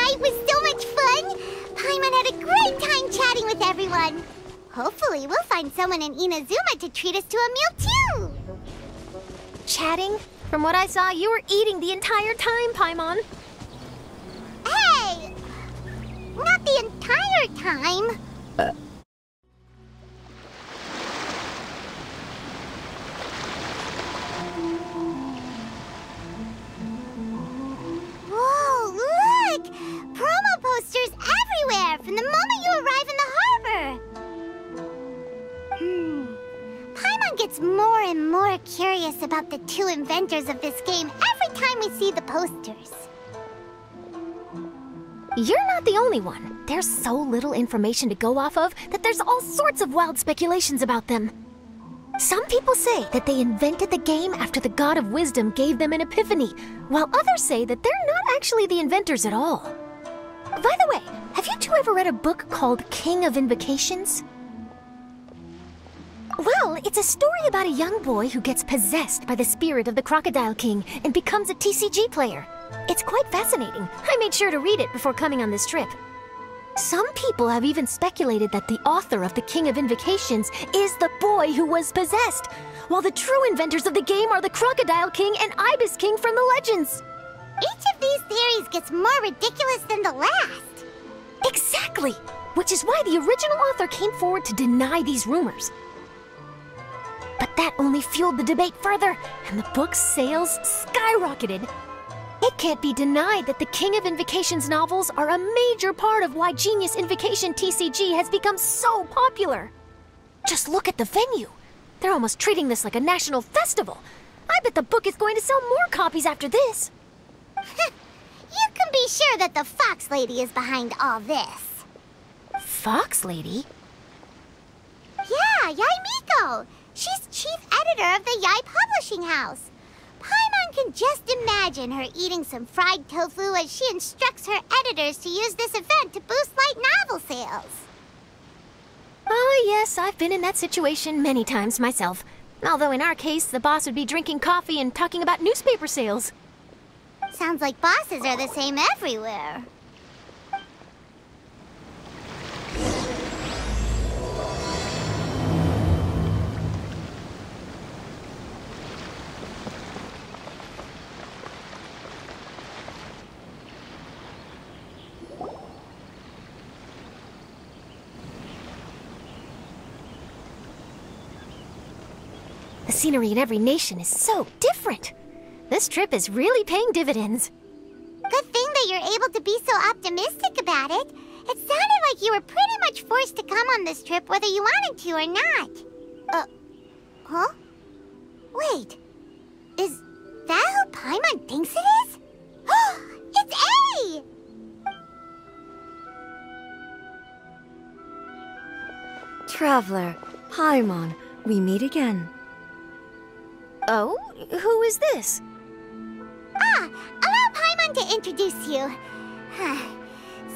night was so much fun! Paimon had a great time chatting with everyone. Hopefully, we'll find someone in Inazuma to treat us to a meal, too! Chatting? From what I saw, you were eating the entire time, Paimon. Hey! Not the entire time. Whoa, look! Promo posters everywhere from the moment you arrive in the harbor. Paimon gets more and more curious about the two inventors of this game every time we see the posters. You're not the only one. There's so little information to go off of that there's all sorts of wild speculations about them. Some people say that they invented the game after the God of Wisdom gave them an epiphany, while others say that they're not actually the inventors at all. By the way, have you two ever read a book called King of Invocations? Well, it's a story about a young boy who gets possessed by the spirit of the Crocodile King and becomes a TCG player. It's quite fascinating. I made sure to read it before coming on this trip. Some people have even speculated that the author of the King of Invocations is the boy who was possessed, while the true inventors of the game are the Crocodile King and Ibis King from the legends. Each of these theories gets more ridiculous than the last. Exactly! Which is why the original author came forward to deny these rumors. But that only fueled the debate further, and the book's sales skyrocketed. It can't be denied that the King of Invocations novels are a major part of why Genius Invocation TCG has become so popular. Just look at the venue. They're almost treating this like a national festival. I bet the book is going to sell more copies after this. You can be sure that the Fox Lady is behind all this. Fox Lady? Yeah, Yai Miko. She's chief editor of the Yai Publishing House. Paimon can just imagine her eating some fried tofu as she instructs her editors to use this event to boost light novel sales. Oh yes, I've been in that situation many times myself. Although in our case, the boss would be drinking coffee and talking about newspaper sales. Sounds like bosses are the same everywhere. The scenery in every nation is so different. This trip is really paying dividends. Good thing that you're able to be so optimistic about it. It sounded like you were pretty much forced to come on this trip whether you wanted to or not. Huh? Wait. Is that who Paimon thinks it is? It's A! Traveler, Paimon, we meet again. Oh? Who is this? Allow Paimon to introduce you.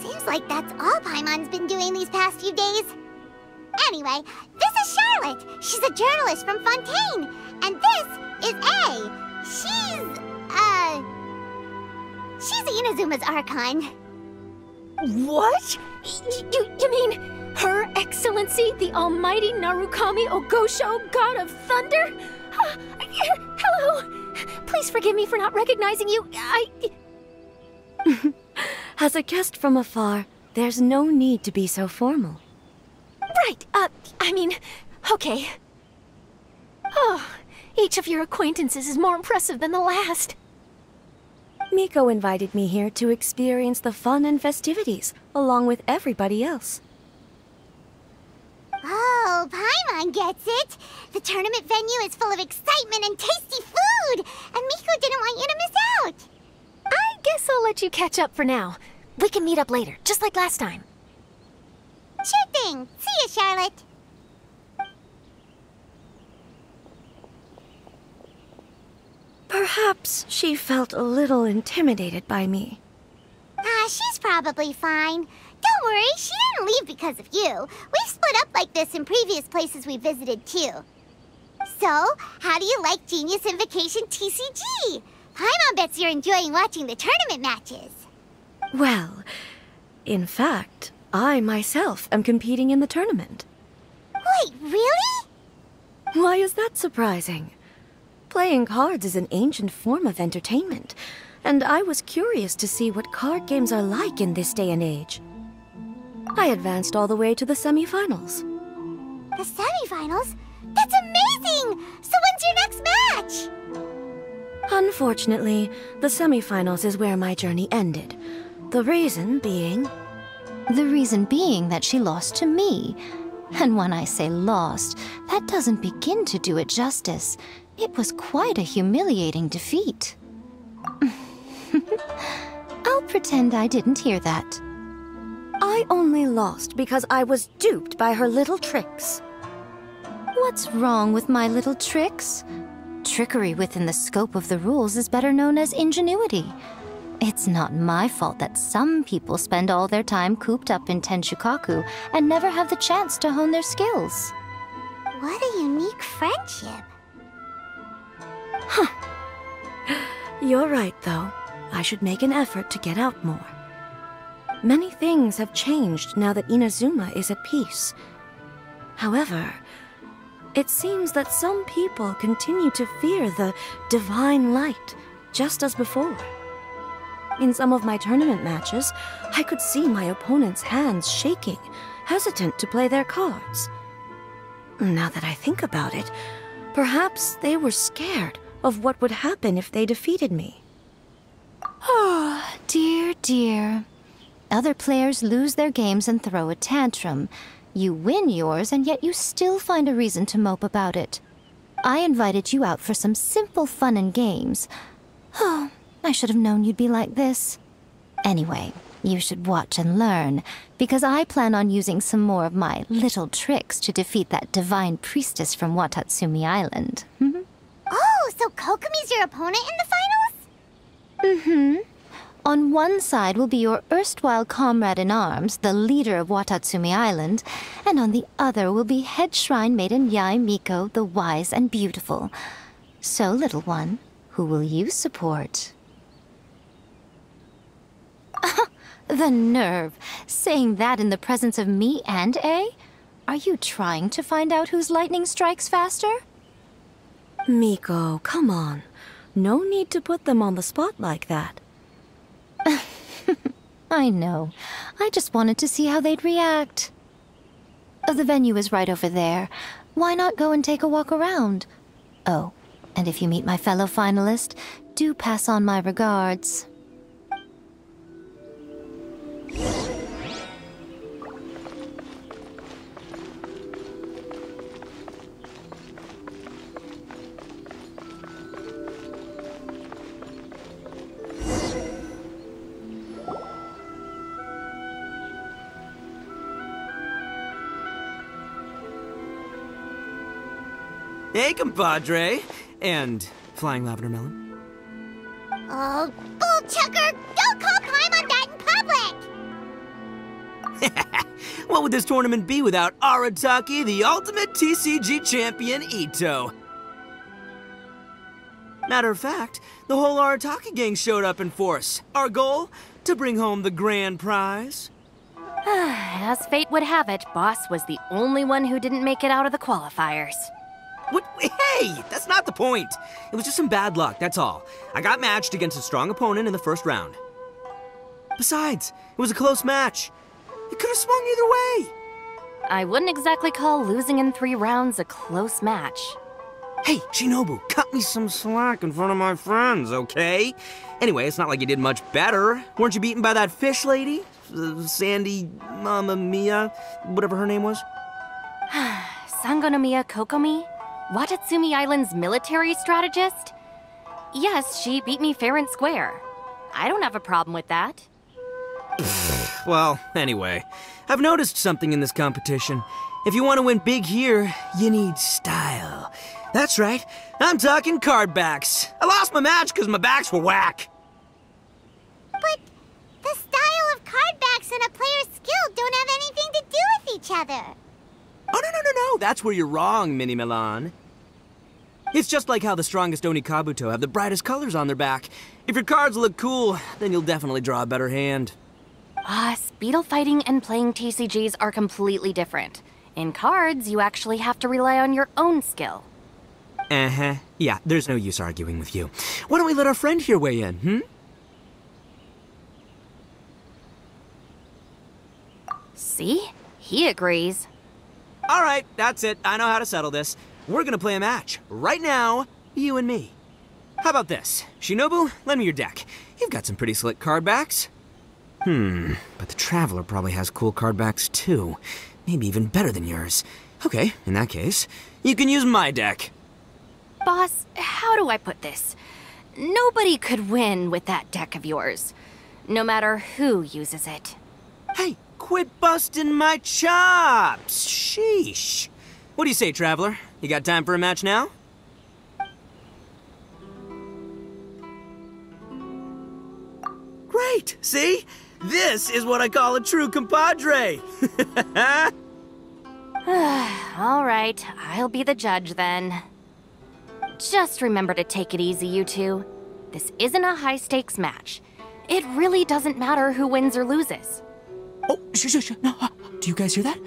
Seems like that's all Paimon's been doing these past few days. Anyway, this is Charlotte. She's a journalist from Fontaine. And this is A. She's Inazuma's Archon. What? You mean Her Excellency, the Almighty Narukami Ogosho, God of Thunder? Hello! Please forgive me for not recognizing you. As a guest from afar, there's no need to be so formal. Right, okay. Oh, each of your acquaintances is more impressive than the last. Miko invited me here to experience the fun and festivities, along with everybody else. Oh, Paimon gets it. The tournament venue is full of excitement and tasty food, and Miko didn't want you to miss out. I guess I'll let you catch up for now. We can meet up later, just like last time. Sure thing. See you, Charlotte. Perhaps she felt a little intimidated by me. She's probably fine. Don't worry, she didn't leave because of you. We've split up like this in previous places we visited, too. So, how do you like Genius Invocation TCG? Paimon bets you're enjoying watching the tournament matches. Well, in fact, I myself am competing in the tournament. Wait, really? Why is that surprising? Playing cards is an ancient form of entertainment, and I was curious to see what card games are like in this day and age. I advanced all the way to the semi-finals. The semifinals? That's amazing! So when's your next match? Unfortunately, the semi-finals is where my journey ended. The reason being... The reason being that she lost to me. And when I say lost, that doesn't begin to do it justice. It was quite a humiliating defeat. I'll pretend I didn't hear that. I only lost because I was duped by her little tricks. What's wrong with my little tricks? Trickery within the scope of the rules is better known as ingenuity. It's not my fault that some people spend all their time cooped up in Tenshukaku and never have the chance to hone their skills. What a unique friendship. You're right, though. I should make an effort to get out more. Many things have changed now that Inazuma is at peace. However, it seems that some people continue to fear the divine light, just as before. In some of my tournament matches, I could see my opponent's hands shaking, hesitant to play their cards. Now that I think about it, perhaps they were scared of what would happen if they defeated me. Oh, dear, dear. Other players lose their games and throw a tantrum. You win yours, and yet you still find a reason to mope about it. I invited you out for some simple fun and games. Oh, I should have known you'd be like this. Anyway, you should watch and learn, because I plan on using some more of my little tricks to defeat that divine priestess from Watatsumi Island. Oh, so Kokomi's your opponent in the finals? Mm-hmm. On one side will be your erstwhile comrade-in-arms, the leader of Watatsumi Island, and on the other will be head shrine maiden Yae Miko, the wise and beautiful. So, little one, who will you support? The nerve! Saying that in the presence of me and A? Are you trying to find out whose lightning strikes faster? Miko, come on. No need to put them on the spot like that. I know. I just wanted to see how they'd react. The venue is right over there. Why not go and take a walk around? Oh, and if you meet my fellow finalist, do pass on my regards. Hey, compadre. And Flying Lavender Melon. Oh, bull chucker! Don't call time on that in public! What would this tournament be without Arataki, the ultimate TCG champion, Ito? Matter of fact, the whole Arataki gang showed up in force. Our goal? To bring home the grand prize. As fate would have it, Boss was the only one who didn't make it out of the qualifiers. What? Hey, that's not the point. It was just some bad luck, that's all. I got matched against a strong opponent in the first round. Besides, it was a close match. It could have swung either way. I wouldn't exactly call losing in 3 rounds a close match. Hey, Shinobu, cut me some slack in front of my friends, okay? Anyway, it's not like you did much better. Weren't you beaten by that fish lady? Sandy, Mamma Mia, whatever her name was? Sangonomiya Kokomi? Watatsumi Island's military strategist? Yes, she beat me fair and square. I don't have a problem with that. Well, anyway, I've noticed something in this competition. If you want to win big here, you need style. That's right, I'm talking card backs. I lost my match because my backs were whack. But the style of card backs and a player's skill don't have anything to do with each other. Oh, no, that's where you're wrong, Mini Milan. It's just like how the strongest Oni Kabuto have the brightest colors on their back. If your cards look cool, then you'll definitely draw a better hand. Beetle fighting and playing TCGs are completely different. In cards, you actually have to rely on your own skill. Uh-huh. Yeah, there's no use arguing with you. Why don't we let our friend here weigh in, hmm? See? He agrees. All right, that's it. I know how to settle this. We're gonna play a match. Right now, you and me. How about this? Shinobu, lend me your deck. You've got some pretty slick card backs. But the Traveler probably has cool card backs too. Maybe even better than yours. Okay, in that case, you can use my deck. Boss, how do I put this? Nobody could win with that deck of yours, no matter who uses it. Hey, quit busting my chops! Sheesh. What do you say, Traveler? You got time for a match now? Great! See? This is what I call a true compadre! All right, I'll be the judge then. Just remember to take it easy, you two. This isn't a high-stakes match. It really doesn't matter who wins or loses. Oh, shh. No, do you guys hear that?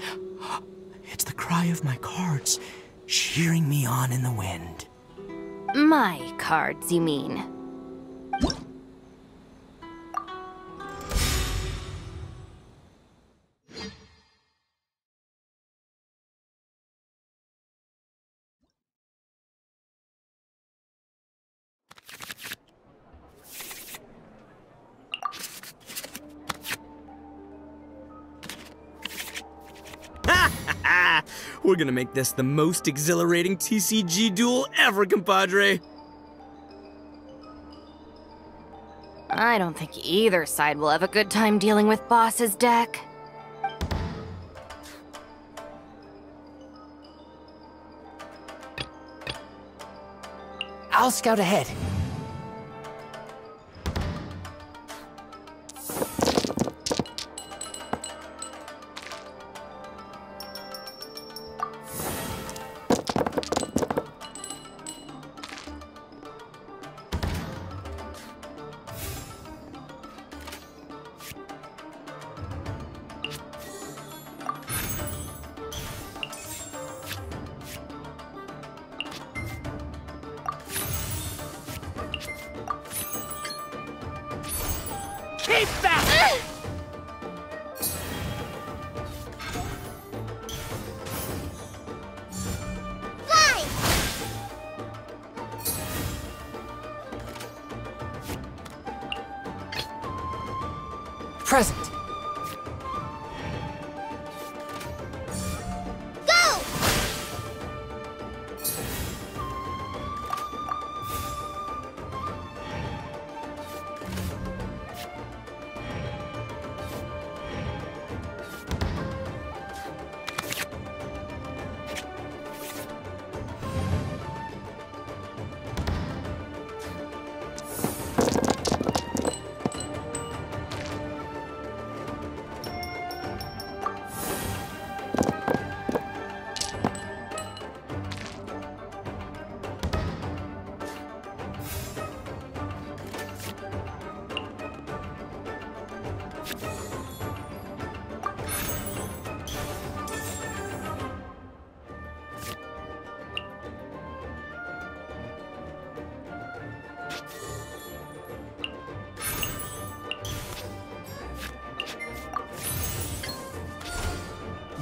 It's the cry of my cards, cheering me on in the wind. My cards, you mean? We're gonna make this the most exhilarating TCG duel ever, compadre. I don't think either side will have a good time dealing with Boss's deck. I'll scout ahead. Keep that! Fly! Present. Go!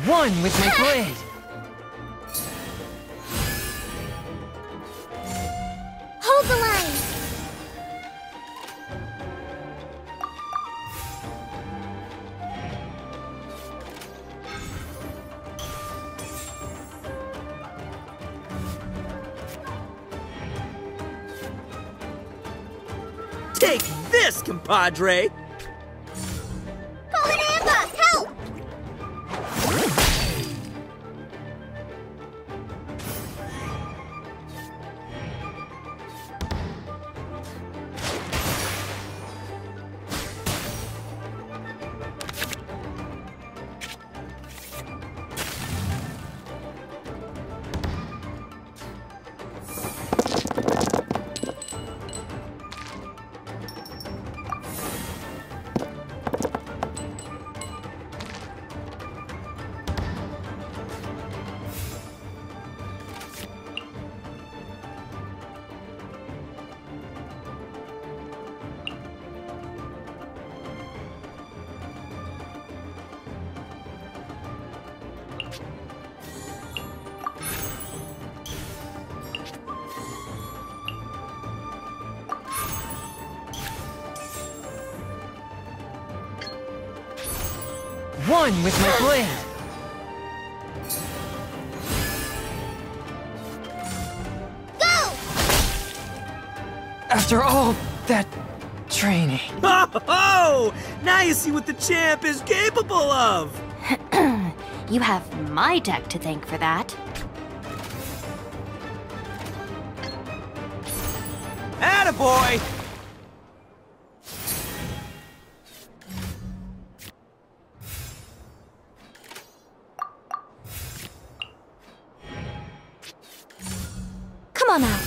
One with my blade. Hold the line! Take this, compadre! Pull it in, boss! Help! One with my blade. Go! After all that training. Oh! Now you see what the champ is capable of! You have my deck to thank for that. Attaboy! Come on out.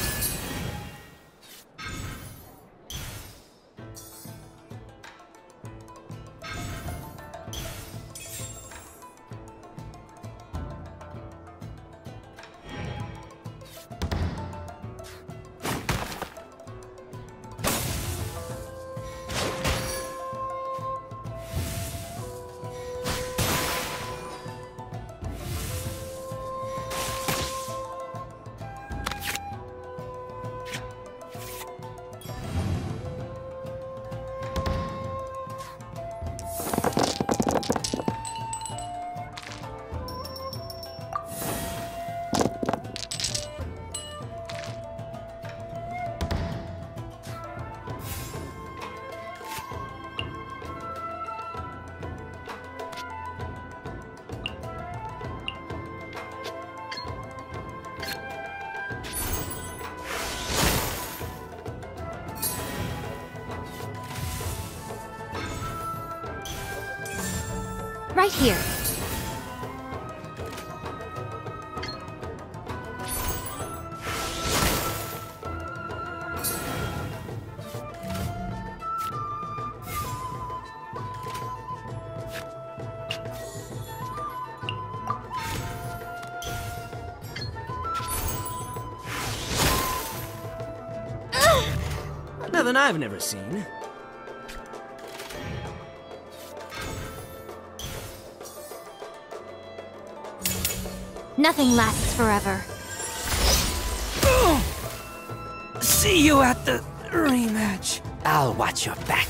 Right here. Nothing I've never seen. Nothing lasts forever. See you at the rematch. I'll watch your back.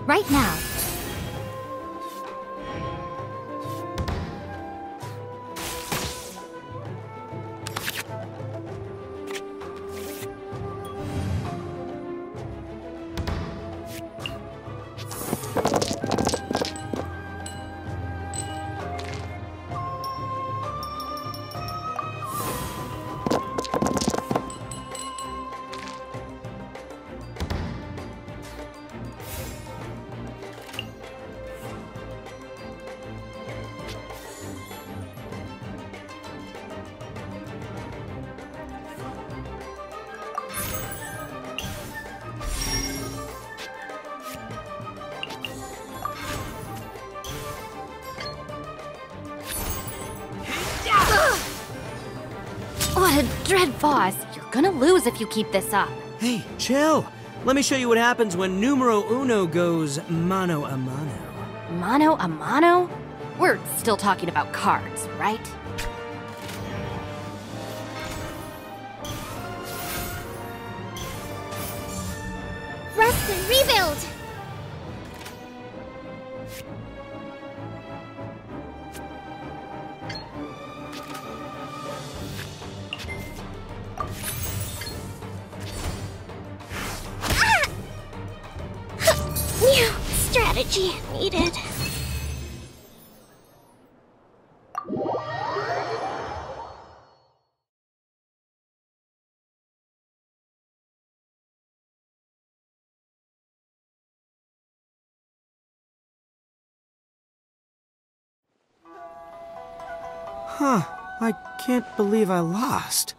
Right now. What a dread Boss, you're gonna lose if you keep this up. Hey, chill. Let me show you what happens when numero uno goes mano a mano. Mano a mano? We're still talking about cards, right? Rest and rebuild! New strategy needed. Huh. I can't believe I lost.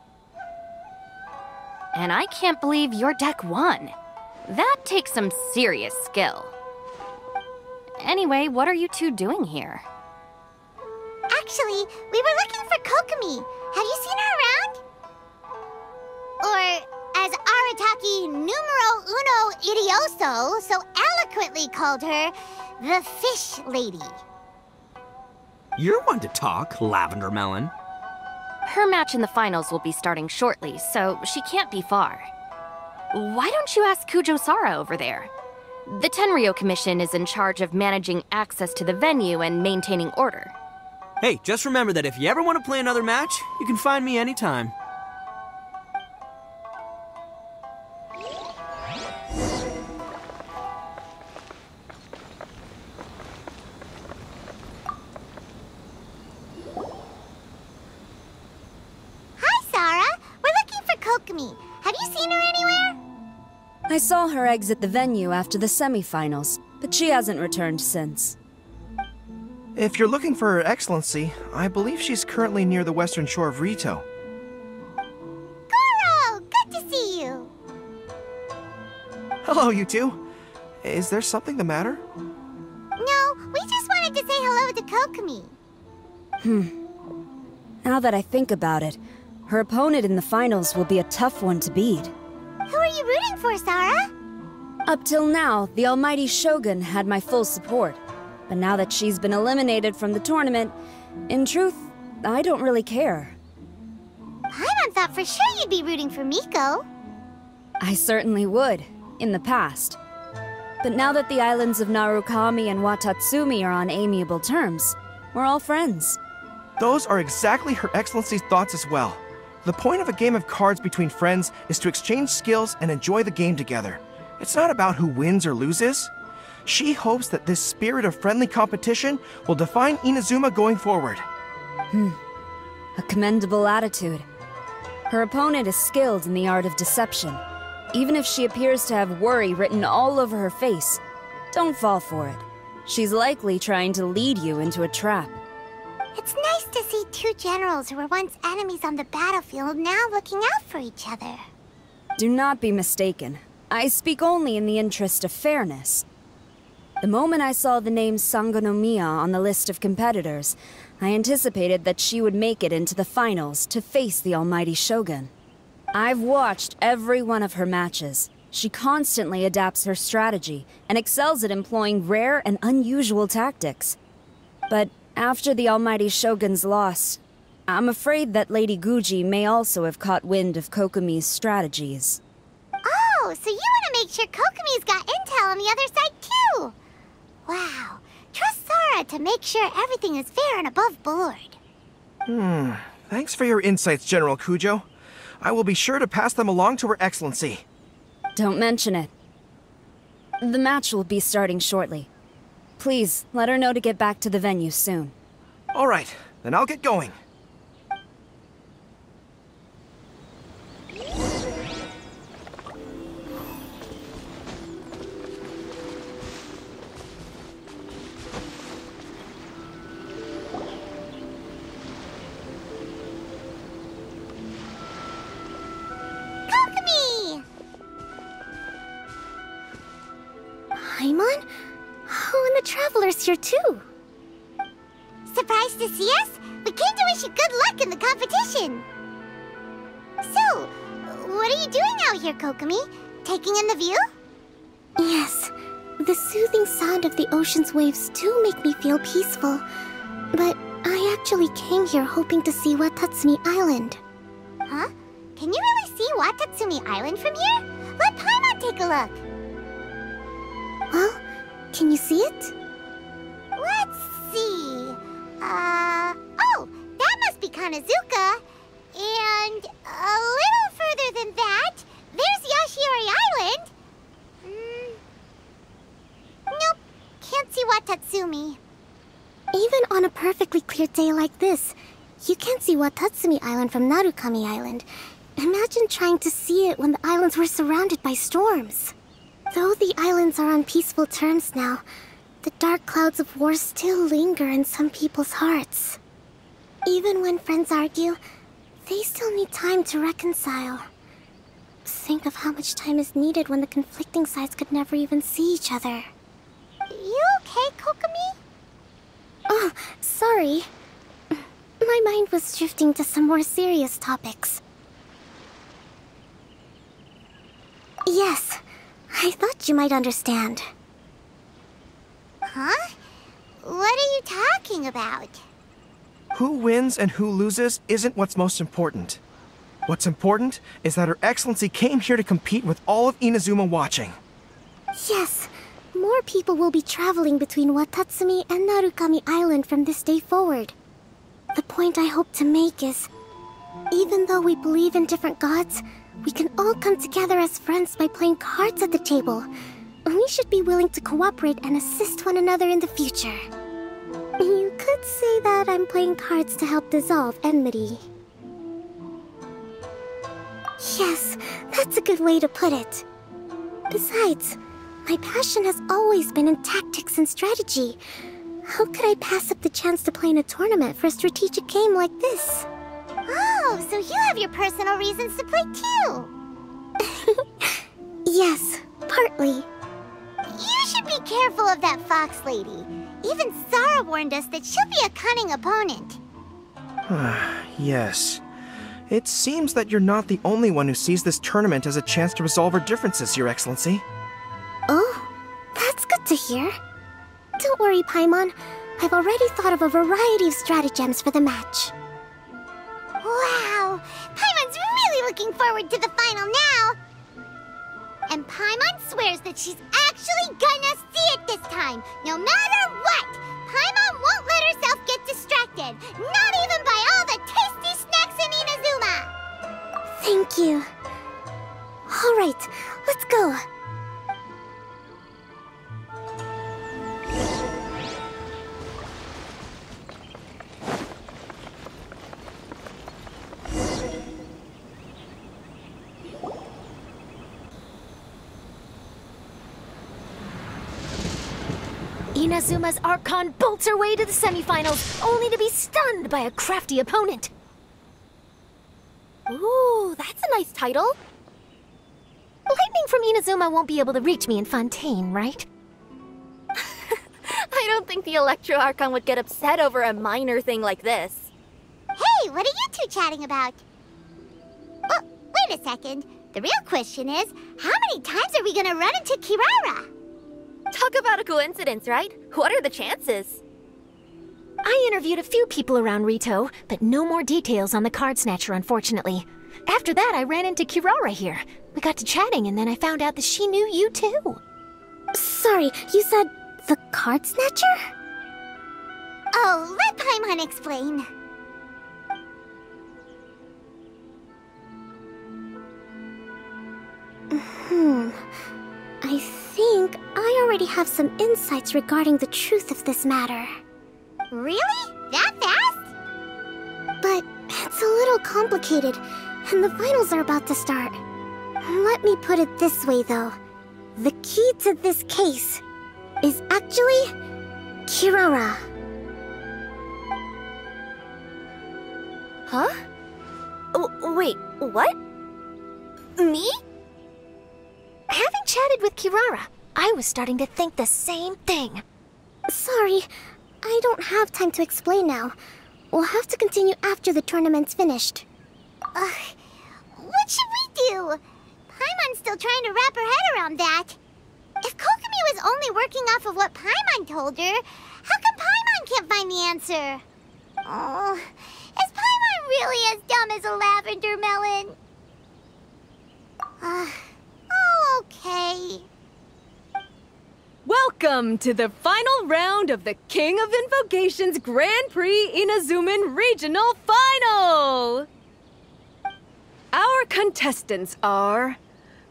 And I can't believe your deck won. That takes some serious skill. Anyway, what are you two doing here? Actually, we were looking for Kokomi. Have you seen her around? Or, as Arataki numero uno idioso so eloquently called her, the Fish Lady. You're one to talk, Lavender Melon. Her match in the finals will be starting shortly, so she can't be far. Why don't you ask Kujo-Sara over there? The Tenryo Commission is in charge of managing access to the venue and maintaining order. Hey, just remember that if you ever want to play another match, you can find me anytime. Hi, Sara. We're looking for Kokomi. Have you seen her anywhere? I saw her exit the venue after the semifinals, but she hasn't returned since. If you're looking for Her Excellency, I believe she's currently near the western shore of Rito. Goro! Good to see you! Hello, you two. Is there something the matter? No, we just wanted to say hello to Kokomi. Now that I think about it, her opponent in the finals will be a tough one to beat. Who are you rooting for, Sara? Up till now, the almighty Shogun had my full support. But now that she's been eliminated from the tournament, in truth, I don't really care. Paimon thought for sure you'd be rooting for Miko. I certainly would, in the past. But now that the islands of Narukami and Watatsumi are on amiable terms, we're all friends. Those are exactly Her Excellency's thoughts as well. The point of a game of cards between friends is to exchange skills and enjoy the game together. It's not about who wins or loses. She hopes that this spirit of friendly competition will define Inazuma going forward. A commendable attitude. Her opponent is skilled in the art of deception. Even if she appears to have worry written all over her face, don't fall for it. She's likely trying to lead you into a trap. It's nice to see two generals who were once enemies on the battlefield now looking out for each other. Do not be mistaken. I speak only in the interest of fairness. The moment I saw the name Sangonomiya on the list of competitors, I anticipated that she would make it into the finals to face the almighty Shogun. I've watched every one of her matches. She constantly adapts her strategy and excels at employing rare and unusual tactics. But after the almighty Shogun's loss, I'm afraid that Lady Guji may also have caught wind of Kokomi's strategies. Oh, so you want to make sure Kokomi's got intel on the other side too? Wow. Trust Sara to make sure everything is fair and above board. Thanks for your insights, General Kujo. I will be sure to pass them along to Her Excellency. Don't mention it. The match will be starting shortly. Please, let her know to get back to the venue soon. All right, then I'll get going. Kokomi! Paimon? Oh, and the Traveler's here too. Surprised to see us? We came to wish you good luck in the competition. So, what are you doing out here, Kokomi? Taking in the view? Yes, the soothing sound of the ocean's waves do make me feel peaceful. But I actually came here hoping to see Watatsumi Island. Huh? Can you really see Watatsumi Island from here? Let Paimon take a look. Well, can you see it? Let's see. Oh, that must be Kanazuka. And a little further than that, there's Yashiori Island. Nope, can't see Watatsumi. Even on a perfectly clear day like this, you can't see Watatsumi Island from Narukami Island. Imagine trying to see it when the islands were surrounded by storms. Though the islands are on peaceful terms now, the dark clouds of war still linger in some people's hearts. Even when friends argue, they still need time to reconcile. Think of how much time is needed when the conflicting sides could never even see each other. You okay, Kokomi? Oh, sorry. My mind was drifting to some more serious topics. Yes, I thought you might understand. Huh? What are you talking about? Who wins and who loses isn't what's most important. What's important is that Her Excellency came here to compete with all of Inazuma watching. Yes, more people will be traveling between Watatsumi and Narukami Island from this day forward. The point I hope to make is, even though we believe in different gods, we can all come together as friends by playing cards at the table. We should be willing to cooperate and assist one another in the future. You could say that I'm playing cards to help dissolve enmity. Yes, that's a good way to put it. Besides, my passion has always been in tactics and strategy. How could I pass up the chance to play in a tournament for a strategic game like this? Oh, so you have your personal reasons to play too! Yes, partly. You should be careful of that fox lady. Even Sarah warned us that she'll be a cunning opponent. Yes. It seems that you're not the only one who sees this tournament as a chance to resolve our differences, Your Excellency. Oh, that's good to hear. Don't worry, Paimon. I've already thought of a variety of stratagems for the match. Wow! Paimon's really looking forward to the final now! And Paimon swears that she's actually gonna see it this time, no matter what! Paimon won't let herself get distracted, not even by all the tasty snacks in Inazuma! Thank you. Alright, let's go. Inazuma's Archon bolts her way to the semifinals, only to be stunned by a crafty opponent. Ooh, that's a nice title. Lightning from Inazuma won't be able to reach me in Fontaine, right? I don't think the Electro Archon would get upset over a minor thing like this. Hey, what are you two chatting about? Oh, wait a second. The real question is, how many times are we gonna run into Kirara? Talk about a coincidence, right? What are the chances? I interviewed a few people around Rito, but no more details on the card snatcher, unfortunately. After that, I ran into Kirara here. We got to chatting, and then I found out that she knew you too. Sorry, you said the card snatcher? Oh, let Paimon explain. I think I already have some insights regarding the truth of this matter. Really? That fast? But it's a little complicated, and the finals are about to start. Let me put it this way, though. The key to this case is actually Kirara. Huh? Oh, wait, what? Me? Having chatted with Kirara, I was starting to think the same thing. Sorry, I don't have time to explain now. We'll have to continue after the tournament's finished. What should we do? Paimon's still trying to wrap her head around that. If Kokomi was only working off of what Paimon told her, how come Paimon can't find the answer? Oh, is Paimon really as dumb as a lavender melon? Oh, okay. Welcome to the final round of the King of Invocations Grand Prix Inazuman Regional Final! Our contestants are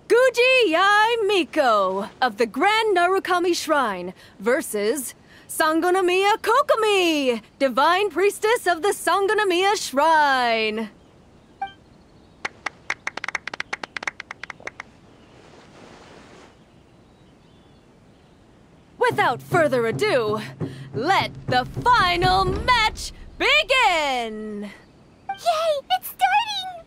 Guji Yai Miko of the Grand Narukami Shrine versus Sangonomiya Kokomi, Divine Priestess of the Sangonomiya Shrine. Without further ado, let the final match begin! Yay, it's starting!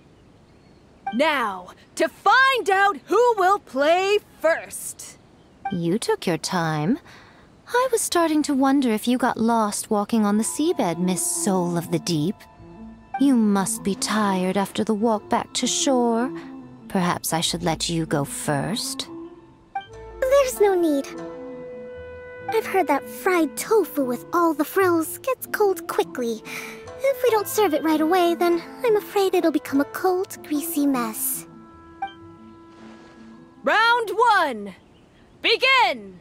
Now, to find out who will play first. You took your time. I was starting to wonder if you got lost walking on the seabed, Miss Soul of the Deep. You must be tired after the walk back to shore. Perhaps I should let you go first? There's no need. I've heard that fried tofu with all the frills gets cold quickly. If we don't serve it right away, then I'm afraid it'll become a cold, greasy mess. Round 1! Begin!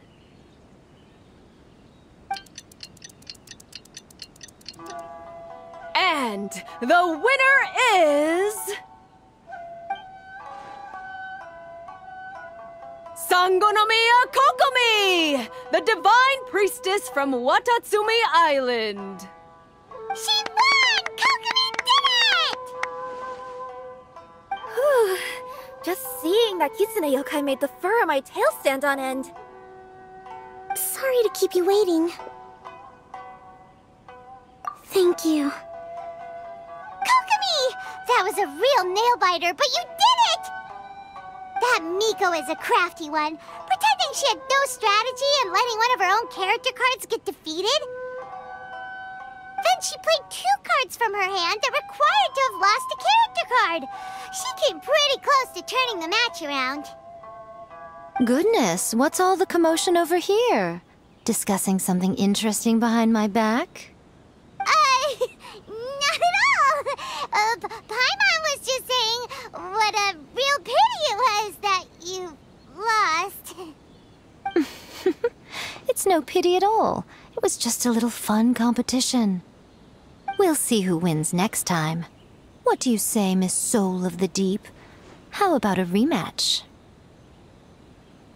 And the winner is... Sangonomiya Kokomi, the divine priestess from Watatsumi Island. She won! Kokomi did it! Just seeing that Kitsune yokai made the fur on my tail stand on end. Sorry to keep you waiting. Thank you. Kokomi! That was a real nail-biter, but you did it! That Miko is a crafty one, pretending she had no strategy and letting one of her own character cards get defeated. Then she played 2 cards from her hand that required to have lost a character card. She came pretty close to turning the match around. Goodness, what's all the commotion over here? Discussing something interesting behind my back? Not at all. Paimon was just saying what a real pity it was that you lost. It's no pity at all. It was just a little fun competition. We'll see who wins next time. What do you say, Miss Soul of the Deep? How about a rematch?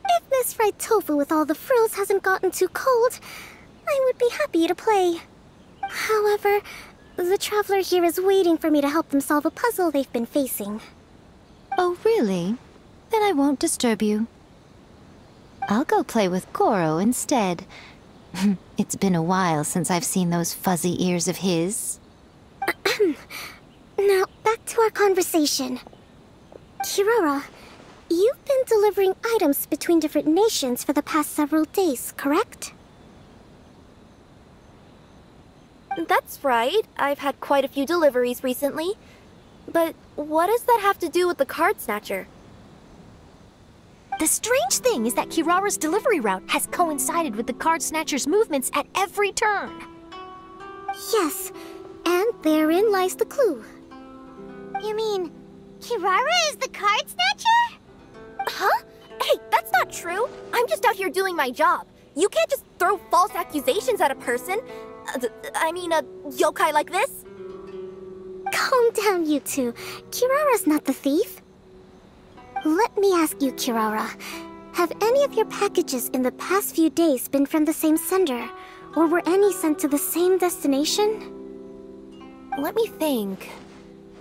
If Miss Fried Tofu with all the frills hasn't gotten too cold, I would be happy to play. However, the traveler here is waiting for me to help them solve a puzzle they've been facing. Oh, really? Then I won't disturb you. I'll go play with Goro instead. It's been a while since I've seen those fuzzy ears of his. Now, back to our conversation. Kirara, you've been delivering items between different nations for the past several days, correct? That's right. I've had quite a few deliveries recently. But what does that have to do with the card snatcher? The strange thing is that Kirara's delivery route has coincided with the card snatcher's movements at every turn. Yes, and therein lies the clue. You mean, Kirara is the card snatcher? Huh? Hey, that's not true. I'm just out here doing my job. You can't just throw false accusations at a person. I mean, a yokai like this. Calm down, you two. Kirara's not the thief. Let me ask you, Kirara. Have any of your packages in the past few days been from the same sender? Or were any sent to the same destination? Let me think.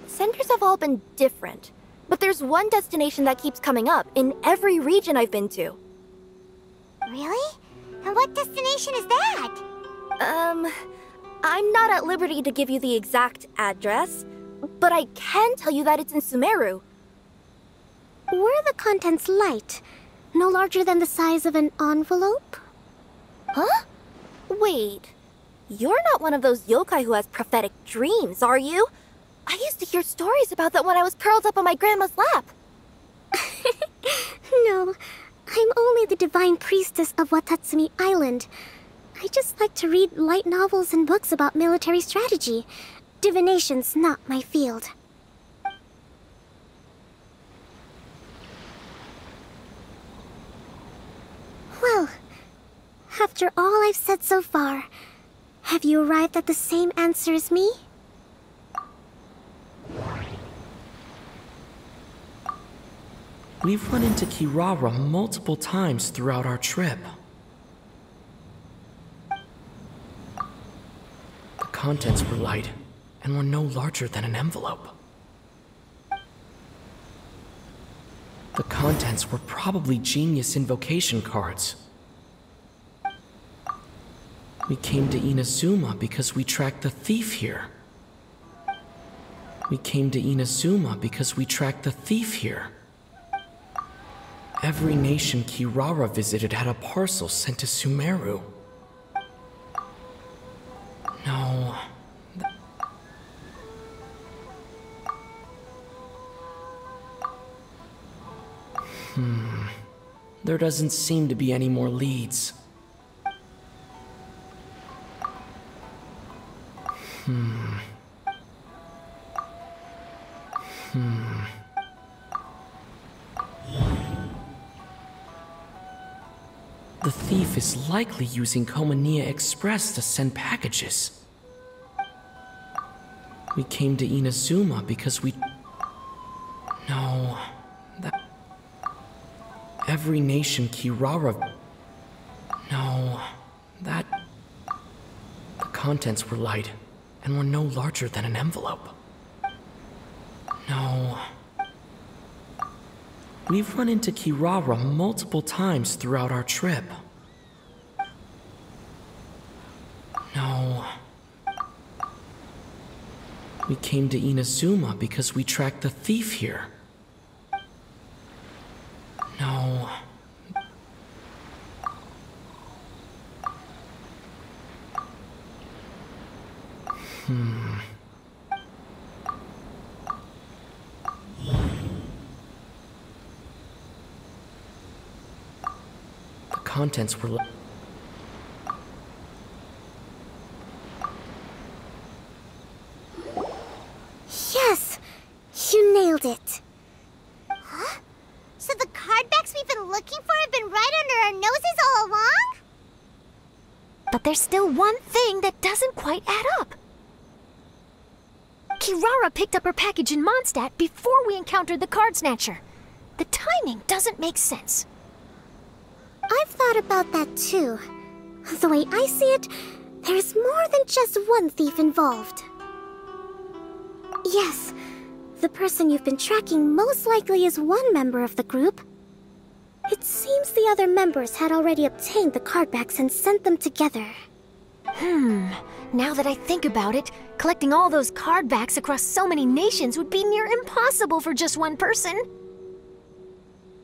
Senders have all been different. But there's one destination that keeps coming up in every region I've been to. Really? And what destination is that? I'm not at liberty to give you the exact address, but I can tell you that it's in Sumeru. Were the contents light? No larger than the size of an envelope? Huh? Wait. You're not one of those yokai who has prophetic dreams, are you? I used to hear stories about that when I was curled up on my grandma's lap. No, I'm only the divine priestess of Watatsumi Island. I just like to read light novels and books about military strategy. Divination's not my field. Well, after all I've said so far, have you arrived at the same answer as me? We've run into Kirara multiple times throughout our trip. The contents were light and were no larger than an envelope. The contents were probably genius invocation cards. We came to Inazuma because we tracked the thief here. We came to Inazuma because we tracked the thief here. Every nation Kirara visited had a parcel sent to Sumeru. No. There doesn't seem to be any more leads. The thief is likely using Komania Express to send packages. We came to Inazuma because we... No... That... Every nation Kirara... No... That... The contents were light, and were no larger than an envelope. No... We've run into Kirara multiple times throughout our trip. No... We came to Inazuma because we tracked the thief here. No... The contents were... Yes! You nailed it. Huh? So the cardbacks we've been looking for have been right under our noses all along? But there's still one thing that doesn't quite add up. Kirara picked up her package in Mondstadt before we encountered the card snatcher. The timing doesn't make sense. I've thought about that too. The way I see it, there's more than just one thief involved. Yes, the person you've been tracking most likely is one member of the group. It seems the other members had already obtained the cardbacks and sent them together. Now that I think about it, collecting all those cardbacks across so many nations would be near impossible for just one person.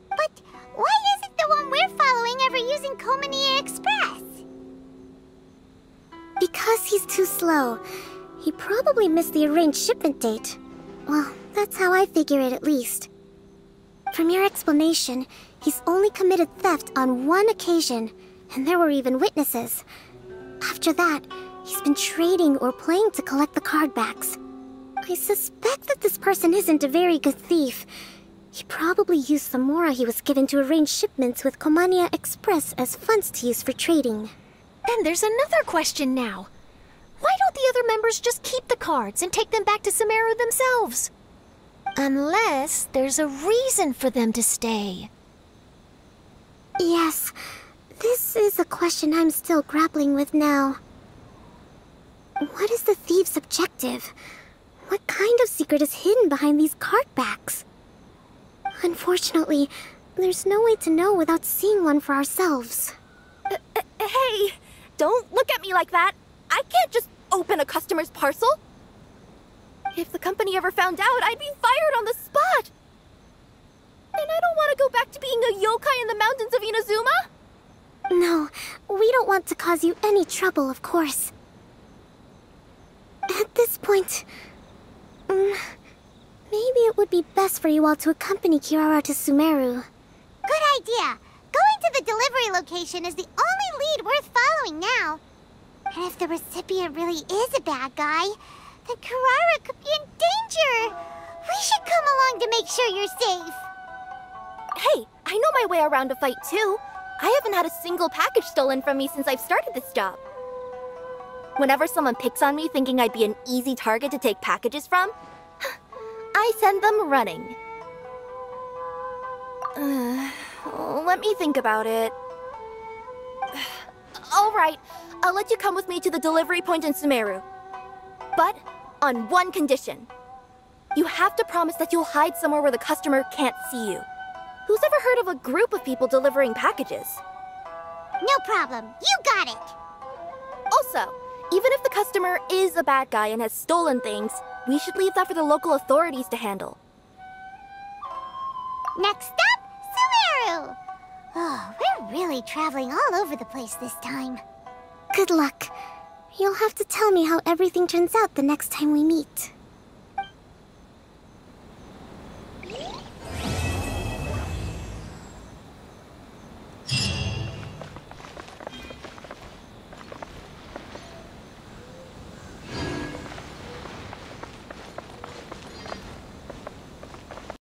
But why isn't the one we're following ever using Komania Express? Because he's too slow. He probably missed the arranged shipment date. Well, that's how I figure it at least. From your explanation, he's only committed theft on one occasion, and there were even witnesses. After that, he's been trading or playing to collect the cardbacks. I suspect that this person isn't a very good thief. He probably used the mora he was given to arrange shipments with Komania Express as funds to use for trading. Then there's another question now. Why don't the other members just keep the cards and take them back to Sumeru themselves? Unless there's a reason for them to stay. Yes, this is a question I'm still grappling with now. What is the thief's objective? What kind of secret is hidden behind these cardbacks? Unfortunately, there's no way to know without seeing one for ourselves. Hey, don't look at me like that. I can't just open a customer's parcel. If the company ever found out, I'd be fired on the spot. And I don't want to go back to being a yokai in the mountains of Inazuma. No, we don't want to cause you any trouble, of course. At this point, maybe it would be best for you all to accompany Kirara to Sumeru. Good idea. Going to the delivery location is the only lead worth following now. And if the recipient really is a bad guy, then Kirara could be in danger. We should come along to make sure you're safe. Hey, I know my way around a fight too. I haven't had a single package stolen from me since I've started this job. Whenever someone picks on me thinking I'd be an easy target to take packages from, I send them running. Let me think about it. All right, I'll let you come with me to the delivery point in Sumeru. But on one condition. You have to promise that you'll hide somewhere where the customer can't see you. Who's ever heard of a group of people delivering packages? No problem. You got it. Also, even if the customer is a bad guy and has stolen things, we should leave that for the local authorities to handle. Next up, Sumeru! Oh, we're really traveling all over the place this time. Good luck. You'll have to tell me how everything turns out the next time we meet.